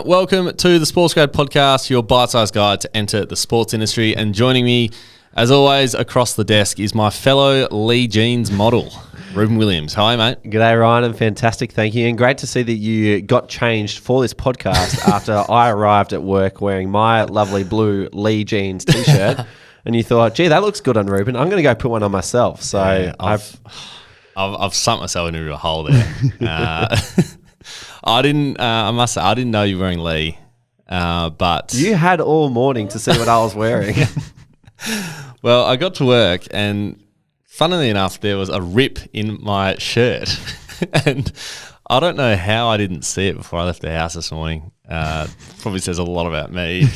welcome to the SportsGrad podcast, your bite-sized guide to enter the sports industry. And joining me, as always, across the desk is my fellow Lee Jeans model, Ruben Williams. Hi, mate. G'day, Ryan. I'm fantastic, thank you. And great to see that you got changed for this podcast after I arrived at work wearing my lovely blue Lee Jeans t-shirt. And you thought, gee, that looks good on Ruben. I'm going to go put one on myself. So yeah, I've sunk myself into a hole there. I must say, I didn't know you were wearing Lee, but you had all morning to see what I was wearing. Well, I got to work and funnily enough, there was a rip in my shirt and I don't know how I didn't see it before I left the house this morning. Probably says a lot about me.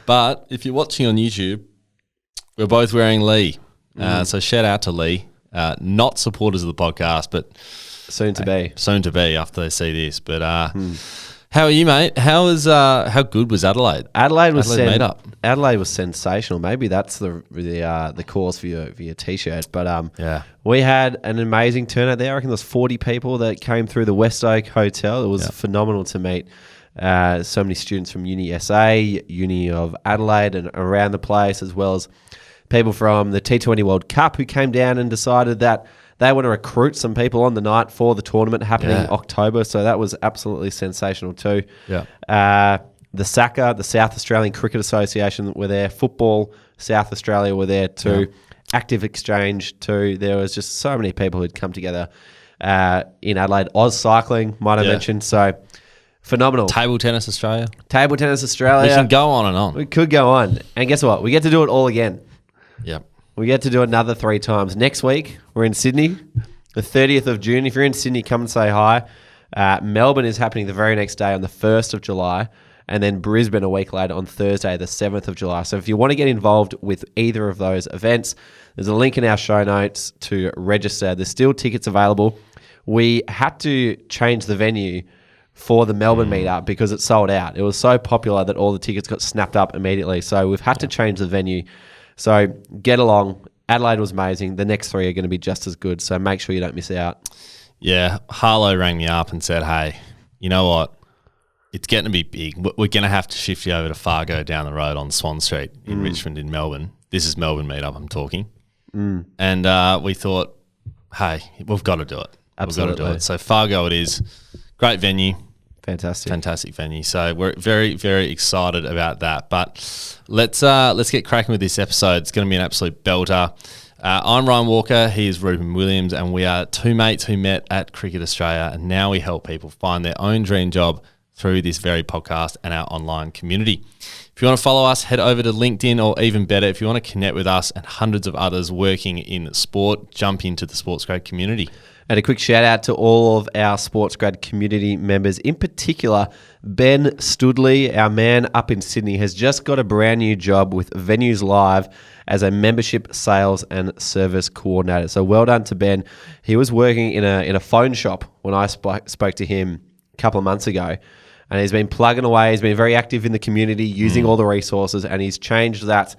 But if you're watching on YouTube, we're both wearing Lee. So shout out to Lee. Not supporters of the podcast, but soon to be. Soon to be after they see this. But how are you, mate? How good was Adelaide? Adelaide was meetup. Adelaide was sensational. Maybe that's the cause for your t-shirt. But yeah, we had an amazing turnout there. I reckon there was 40 people that came through the West Oak Hotel. It was phenomenal to meet so many students from Uni SA, Uni of Adelaide, and around the place, as well as people from the T20 World Cup who came down and decided that they want to recruit some people on the night for the tournament happening in October. So that was absolutely sensational too. Yeah. The SACA, the South Australian Cricket Association, were there. Football, South Australia were there too. Yeah. Active Exchange too. There was just so many people who'd come together in Adelaide. Oz Cycling, might have mentioned. So phenomenal. Table Tennis Australia. Table Tennis Australia. We can go on and on. We could go on. And guess what? We get to do it all again. Yep. We get to do it another 3 times. Next week, we're in Sydney, the 30th of June. If you're in Sydney, come and say hi. Melbourne is happening the very next day on the 1st of July, and then Brisbane a week later on Thursday, the 7th of July. So if you want to get involved with either of those events, there's a link in our show notes to register. There's still tickets available. We had to change the venue for the Melbourne meetup because it sold out. It was so popular that all the tickets got snapped up immediately. So we've had to change the venue. So get along. Adelaide was amazing. The next 3 are going to be just as good. So make sure you don't miss out. Yeah. Harlow rang me up and said, hey, you know what? It's getting to be big. We're going to have to shift you over to Fargo down the road on Swan Street in Richmond in Melbourne. This is Melbourne meetup I'm talking. And we thought, hey, we've got to do it. Absolutely. We've got to do it. So Fargo it is. Great venue. Fantastic venue. So we're very, very excited about that. But let's get cracking with this episode. It's going to be an absolute belter. I'm Ryan Walker. He is Ruben Williams, and we are 2 mates who met at Cricket Australia, and now we help people find their own dream job through this very podcast and our online community. If you want to follow us, head over to LinkedIn, or even better, if you want to connect with us and hundreds of others working in sport, jump into the SportsGrad community. And a quick shout out to all of our SportsGrad community members. In particular, Ben Studley, our man up in Sydney, has just got a brand new job with Venues Live as a membership sales and service coordinator. So well done to Ben. He was working in a phone shop when I spoke to him a couple of months ago. And he's been plugging away. He's been very active in the community, using all the resources, and he's changed that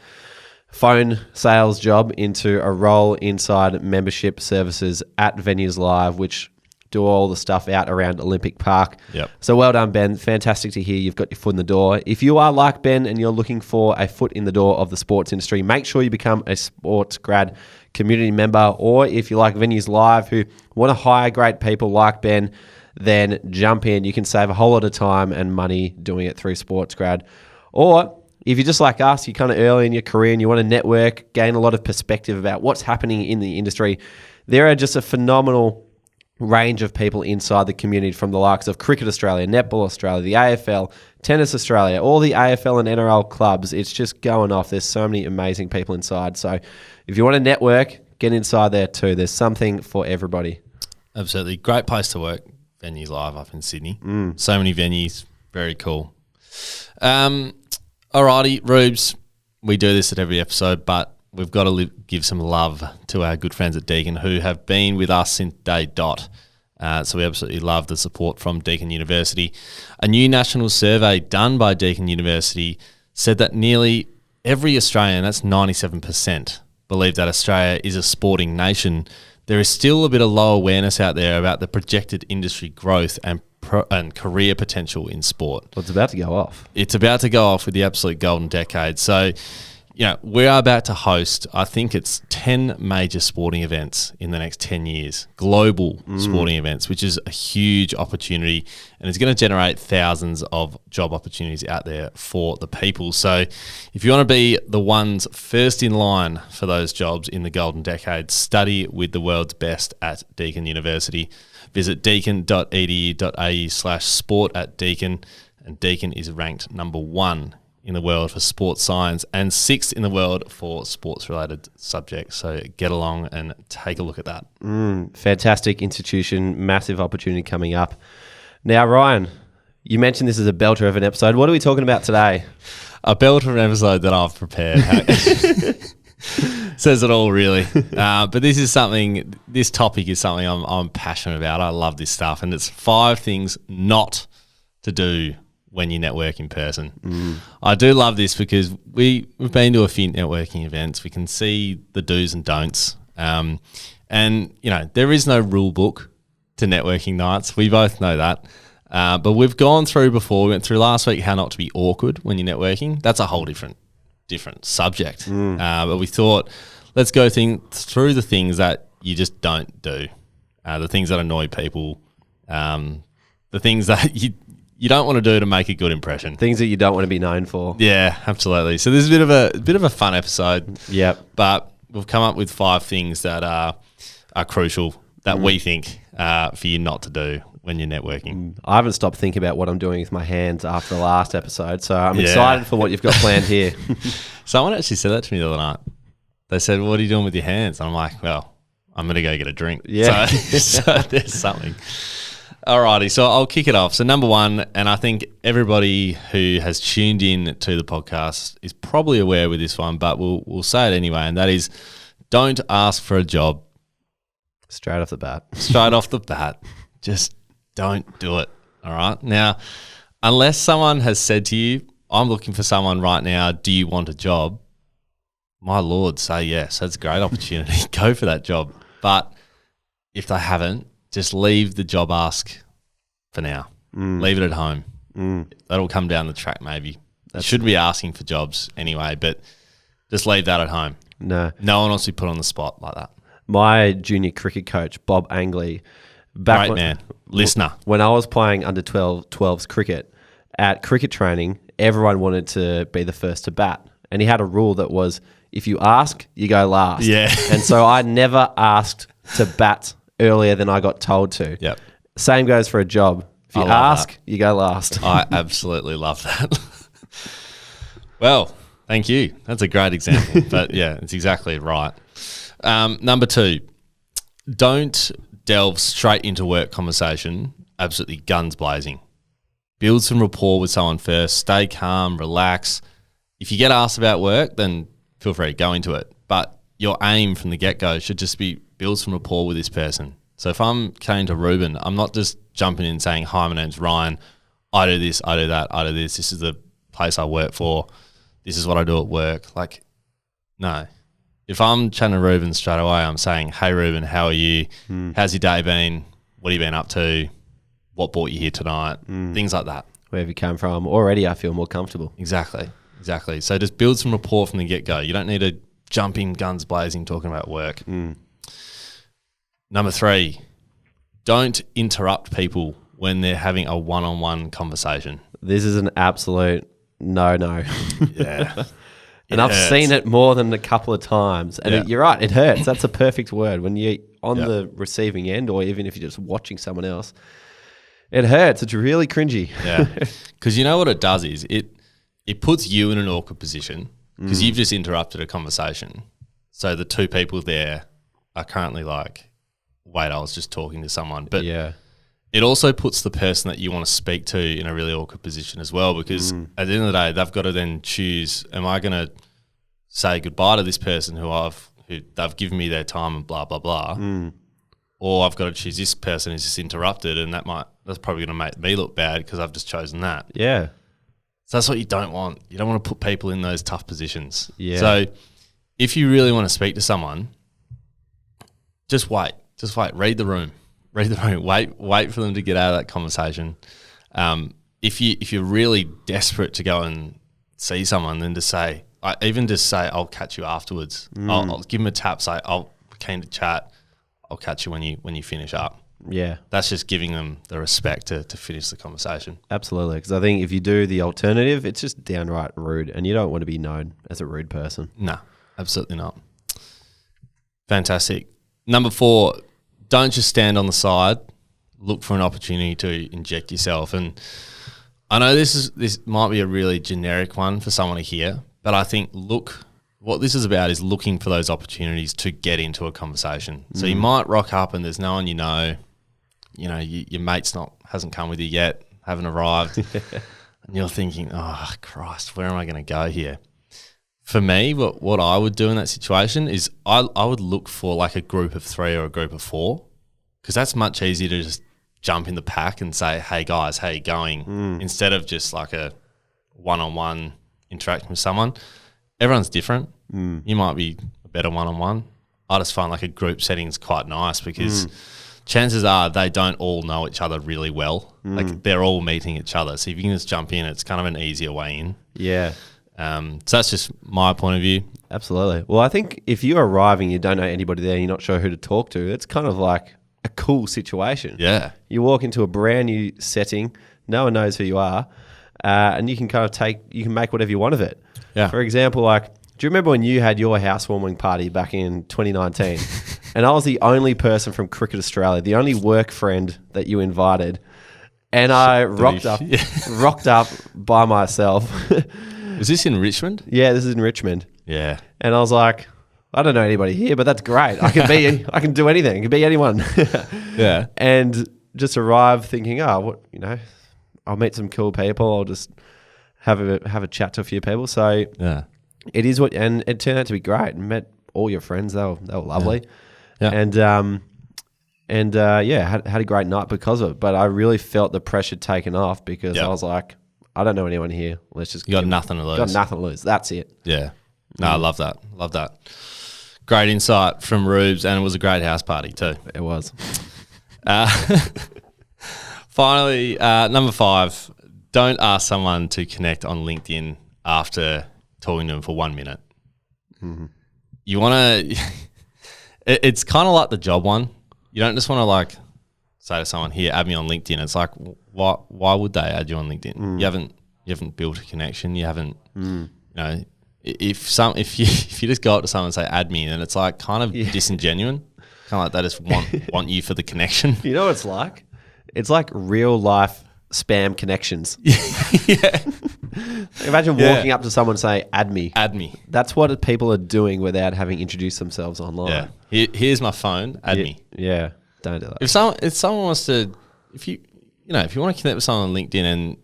phone sales job into a role inside membership services at Venues Live, which do all the stuff out around Olympic Park. Yep. So well done, Ben. Fantastic to hear you've got your foot in the door. If you are like Ben and you're looking for a foot in the door of the sports industry, make sure you become a SportsGrad community member. Or if you like Venues Live who want to hire great people like Ben, then jump in. You can save a whole lot of time and money doing it through SportsGrad. Or if you're just like us, you're kind of early in your career and you want to network, gain a lot of perspective about what's happening in the industry, there are just a phenomenal range of people inside the community, from the likes of Cricket Australia, Netball Australia, the AFL, Tennis Australia, all the AFL and NRL clubs. It's just going off. There's so many amazing people inside. So if you want to network, get inside there too. There's something for everybody. Absolutely. Great place to work. Venues Live up in Sydney. So many venues. Very cool. Alrighty, Rubes, we do this at every episode, but we've got to give some love to our good friends at Deakin who have been with us since day dot. So we absolutely love the support from Deakin University. A new national survey done by Deakin University said that nearly every Australian, that's 97%, believe that Australia is a sporting nation. There is still a bit of low awareness out there about the projected industry growth and and career potential in sport. Well, it's about to go off. It's about to go off with the absolute golden decade. So, we are about to host, I think it's 10 major sporting events in the next 10 years, global sporting events, which is a huge opportunity, and it's going to generate thousands of job opportunities out there for the people. So if you want to be the ones first in line for those jobs in the golden decade, study with the world's best at Deakin University. Visit deakin.edu.au/sport at Deakin, and Deakin is ranked number 1 in the world for sports science and 6th in the world for sports-related subjects. So get along and take a look at that. Fantastic institution, massive opportunity coming up. Now, Ryan, you mentioned this is a belter of an episode. What are we talking about today? A belter of an episode that I've prepared. Says it all, really. But this topic is something I'm passionate about. I love this stuff. And it's 5 things not to do when you network in person. I do love this because we've been to a few networking events. We can see the do's and don'ts. And, there is no rule book to networking nights. We both know that. But we've gone through before. We went through last week how not to be awkward when you're networking. That's a whole different subject. But we thought, let's go through the things that you just don't do, the things that annoy people, the things that you don't want to do to make a good impression. Things that you don't want to be known for. Yeah, absolutely. So this is a bit of a fun episode. Yep. But we've come up with 5 things that are crucial that we think for you not to do when you're networking. I haven't stopped thinking about what I'm doing with my hands after the last episode, so I'm excited for what you've got planned here. Someone actually said that to me the other night. They said, "What are you doing with your hands?" And I'm like, "Well, I'm going to go get a drink." Yeah. So there's something. Alrighty, so I'll kick it off. So number 1, and I think everybody who has tuned in to the podcast is probably aware with this one, but we'll say it anyway, and that is, don't ask for a job. Straight off the bat. Straight off the bat. Just don't do it, all right? Now, unless someone has said to you, I'm looking for someone right now, do you want a job? My Lord, say yes. That's a great opportunity. Go for that job. But if they haven't, just leave the job ask for now. Leave it at home. That'll come down the track maybe. You shouldn't be asking for jobs anyway, but just leave that at home. No one wants to be put on the spot like that. My junior cricket coach, Bob Angley, listener. When I was playing under 12s cricket, at cricket training, everyone wanted to be the first to bat. And he had a rule that was, if you ask, you go last. Yeah. And so I never asked to bat earlier than I got told to. Yep. Same goes for a job. If you ask, you go last. I absolutely love that. Well, thank you. That's a great example. But yeah, it's exactly right. Number 2, don't delve straight into work conversation, absolutely guns blazing. Build some rapport with someone first. Stay calm, relax. If you get asked about work, then feel free to go into it. But your aim from the get-go should just be build some rapport with this person. So if I'm coming to Ruben, I'm not just jumping in saying, "Hi, my name's Ryan. I do this, I do that, I do this. This is the place I work for. This is what I do at work." Like, no. If I'm chatting to Ruben straight away, I'm saying, "Hey, Ruben, how are you? How's your day been? What have you been up to? What brought you here tonight?" Things like that. Where have you come from? Already I feel more comfortable. Exactly. So just build some rapport from the get-go. You don't need to jump in guns blazing talking about work. Number 3, don't interrupt people when they're having a one-on-one conversation. This is an absolute no. Yeah. And I've seen it more than a couple of times. And you're right, it hurts. That's a perfect word. When you're on the receiving end, or even if you're just watching someone else, it hurts. It's really cringy. Yeah. Because you know what it does is it puts you in an awkward position because you've just interrupted a conversation. So the 2 people there are currently like, wait, I was just talking to someone. But it also puts the person that you want to speak to in a really awkward position as well, because at the end of the day, they've got to then choose, am I going to say goodbye to this person who they've given me their time and blah, blah, blah, or I've got to choose this person who's just interrupted, and that's probably going to make me look bad because I've just chosen that. Yeah. So that's what you don't want. You don't want to put people in those tough positions. Yeah. So if you really want to speak to someone, just wait. Read the room. Read the room. Wait for them to get out of that conversation. If you're really desperate to go and see someone, then just say, I'll catch you afterwards. I'll give them a tap. Say, I'll be keen to chat. I'll catch you when you finish up. Yeah. That's just giving them the respect to finish the conversation. Absolutely. Because I think if you do the alternative, it's just downright rude, and you don't want to be known as a rude person. No, absolutely not. Fantastic. Number 4, don't just stand on the side. Look for an opportunity to inject yourself. And I know this might be a really generic one for someone to hear, but I think what this is about is looking for those opportunities to get into a conversation. So you might rock up and there's no one your mate's hasn't come with you yet, haven't arrived, and you're thinking, oh Christ, where am I going to go here? For me, what I would do in that situation is I would look for like a group of 3 or a group of 4, because that's much easier to just jump in the pack and say, hey guys, how you going? Instead of just like a one-on-one interaction with someone. Everyone's different. You might be a better one-on-one. I just find like a group setting is quite nice because chances are they don't all know each other really well. Like they're all meeting each other. So if you can just jump in, it's kind of an easier way in. Yeah. So that's just my point of view. Absolutely. Well, I think if you arrive and you don't know anybody there, you're not sure who to talk to, it's kind of like a cool situation. Yeah. You walk into a brand new setting, no one knows who you are, and you can you can make whatever you want of it. Yeah. For example, like, do you remember when you had your housewarming party back in 2019? And I was the only person from Cricket Australia, the only work friend that you invited. And I rocked up by myself. Was this in Richmond? Yeah, this is in Richmond. Yeah. And I was like, I don't know anybody here, but that's great. I can do anything. It can be anyone. Yeah. And just arrive thinking, I'll meet some cool people. I'll just have a chat to a few people. So yeah, it is and it turned out to be great. And met all your friends. They were lovely. Yeah. And had a great night because of it. But I really felt the pressure taken off because I was like, I don't know anyone here. Let's just got nothing to lose. Got nothing to lose. That's it. Yeah. No, I love that. Love that. Great insight from Rubes, and it was a great house party too. It was. Finally, number 5, don't ask someone to connect on LinkedIn after talking to them for 1 minute. Mm-hmm. You want to – it's kind of like the job one. You don't just want to like say to someone, here, add me on LinkedIn. It's like, why would they add you on LinkedIn? You haven't built a connection. You haven't if you just go up to someone and say add me, then it's like kind of disingenuous. Kind of like they just want you for the connection. You know what it's like? It's like real life spam connections. Yeah. Imagine walking up to someone and say add me. Add me. That's what people are doing without having introduced themselves online. Yeah. Here's my phone. Add me. Yeah. Don't do that. If someone wants to, if you want to connect with someone on LinkedIn and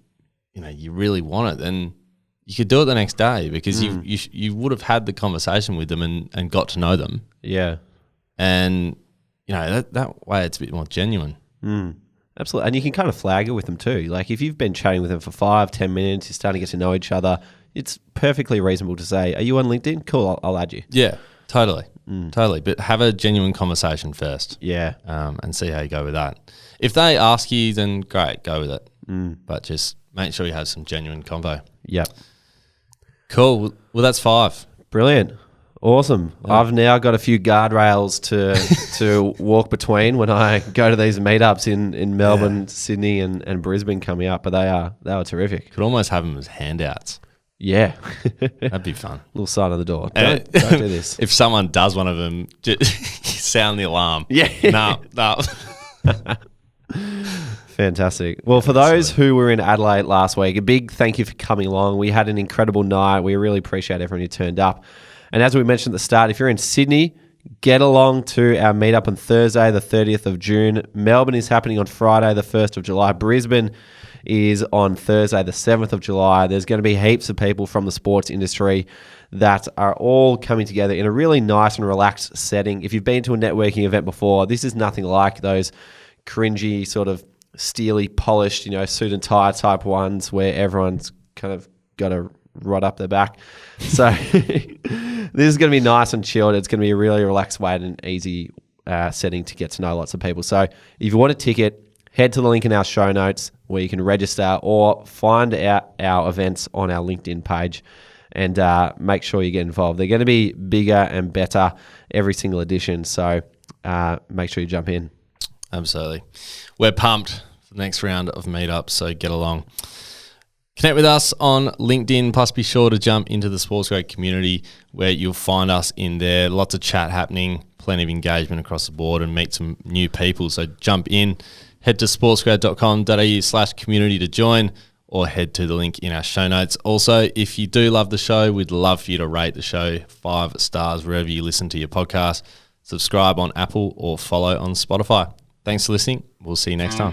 you really want it, then you could do it the next day because you would have had the conversation with them and got to know them. Yeah. And that way it's a bit more genuine. Absolutely. And you can kind of flag it with them too. Like if you've been chatting with them for 5-10 minutes, you're starting to get to know each other, it's perfectly reasonable to say, are you on LinkedIn? Cool, I'll add you. Yeah, totally. Totally. But have a genuine conversation first. Yeah. And see how you go with that. If they ask you, then great, go with it. But just make sure you have some genuine convo. Yep. Cool. Well, that's 5. Brilliant. Awesome. Yeah. I've now got a few guardrails to walk between when I go to these meetups in Melbourne, Sydney and Brisbane coming up, but they are terrific. Could almost have them as handouts. Yeah. That'd be fun. Little sign of the door. Don't do this. If someone does one of them, just sound the alarm. Yeah. No. Fantastic. Well, for those who were in Adelaide last week, a big thank you for coming along. We had an incredible night. We really appreciate everyone who turned up. And as we mentioned at the start, if you're in Sydney, get along to our meetup on Thursday, the 30th of June. Melbourne is happening on Friday, the 1st of July. Brisbane is on Thursday, the 7th of July. There's going to be heaps of people from the sports industry that are all coming together in a really nice and relaxed setting. If you've been to a networking event before, this is nothing like those cringy sort of steely polished, suit and tie type ones where everyone's kind of got a rod up their back. So this is going to be nice and chilled. It's going to be a really relaxed way and an easy setting to get to know lots of people. So if you want a ticket, head to the link in our show notes where you can register or find out our events on our LinkedIn page and make sure you get involved. They're going to be bigger and better every single edition. So make sure you jump in. Absolutely. We're pumped for the next round of meetups, so get along. Connect with us on LinkedIn, plus be sure to jump into the SportsGrad community where you'll find us in there. Lots of chat happening, plenty of engagement across the board, and meet some new people. So jump in, head to sportsgrad.com.au/community to join, or head to the link in our show notes. Also, if you do love the show, we'd love for you to rate the show 5 stars wherever you listen to your podcast. Subscribe on Apple or follow on Spotify. Thanks for listening. We'll see you next time.